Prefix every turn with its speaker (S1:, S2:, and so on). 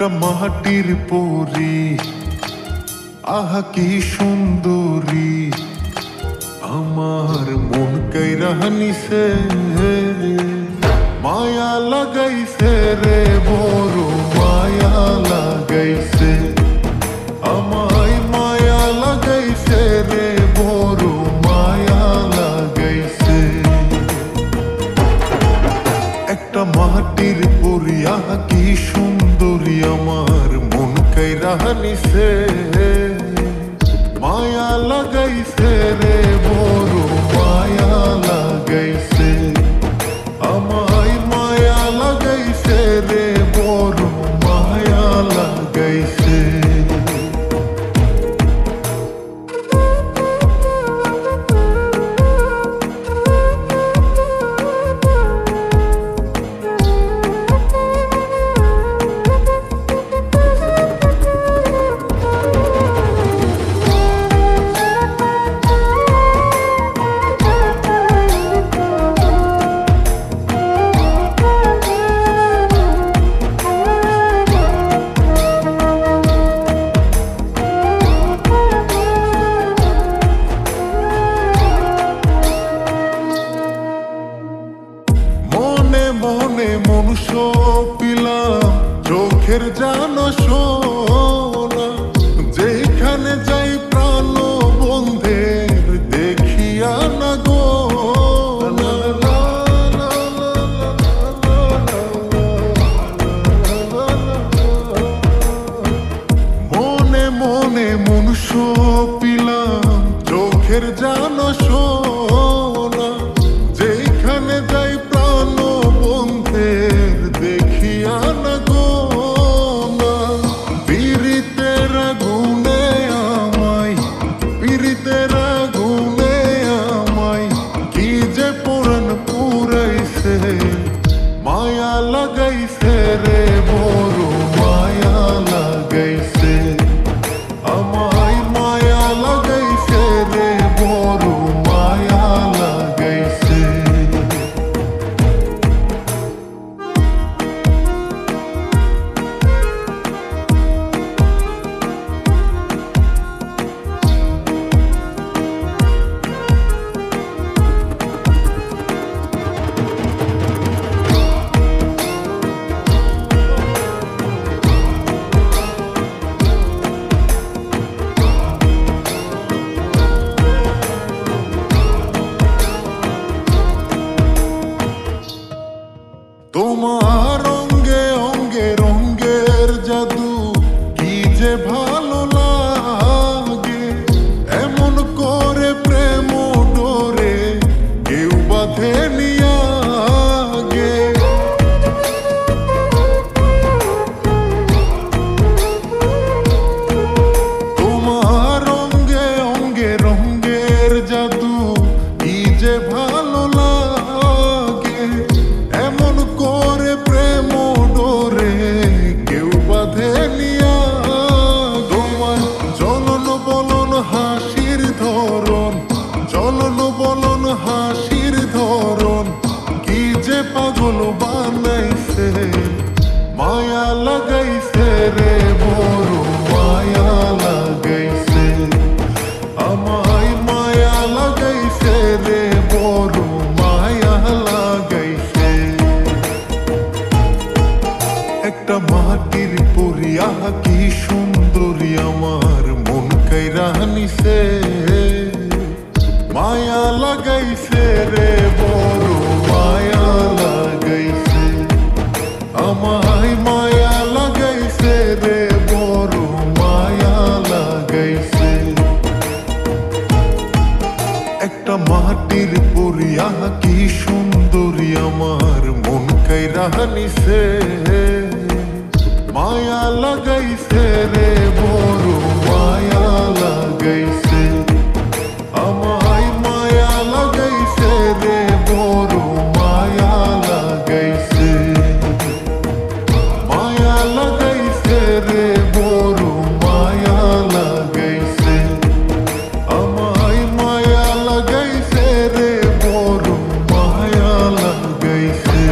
S1: একটা মাটির পরী, আহা কি সুন্দরী, আমার মন কাইরা নিছে, মায়া লাগাইছে রে, বড় মায়া লাগাইছে, আমায় মায়া লাগাইছে রে, বড় মায়া লাগাইছে। একটা মাটির পরী, আহা কি সুন্দরী, আমার মন কাইরা নিছে, মায়া লাগাইছে রে, বড় মায়া লাগাইছে, আমায় মায়া লাগাইছে রে, বড় মায়া লাগাইছে। মনে মনুষ্য পিলাম, চোখের জানা সোনা, যেখানে যাই প্রাণ বন্ধের দেখিয়া না গো, মনে মনে মনুষ্য পিলাম, চোখের জানা সোনা, যেখানে যাই প্রাণ বন্ধের দেখিয়া না গো, পীড়িতের আগুনে আমায়, পীড়িতের আগুনে আমায় কি যে পুরাণ পুরাইছে, মায়া লাগাইছে রে, বড় মায়া লাগাইছে, আমায় মায়া লাগাইছে রে, বড় মায়া লাগাইছে। তোমার অঙ্গে অঙ্গে রঙ্গের জাদু, কি যে ভালো লাগে, এমন করে প্রেম ডোরে কেউ বাঁধে নিয়াগে, তোমার অঙ্গে অঙ্গে রঙ্গের জাদু, কি যে ভালো লাগে, এমন করে প্রেম ডোরে কেউ বাঁধে নিয়া, তোমার চলন বলন হাসির ধরন, চলন বলন হাসির ধরন, কি যে পাগল বানাইছে, মায়া লাগাইছে রে, বড় মায়া লাগাইছে, আমায় মায়া লাগাইছে রে, বড় মায়া লাগাইছে। একটা মাটির পরী, আহা কি সুন্দরী, আমার মন কাইরা নিছে, মায়া লাগাইছে রে, বড় মায়া লাগাইছে, আমায় মায়া লাগাইছে রে, বড় মায়া লাগাইছে। একটা মাটির পরী, আহা কি সুন্দরী, আমার মন কাইরা নিছে, মায়া লাগাইছে রে, বড় মায়া লাগাইছে, আমায় মায়া লাগাইছে রে, বড় মায়া লাগাইছে, মায়া লাগাইছে রে, বড় মায়া লাগাইছে, আমায় মায়া লাগাইছে রে, বড় মায়া লাগাইছে।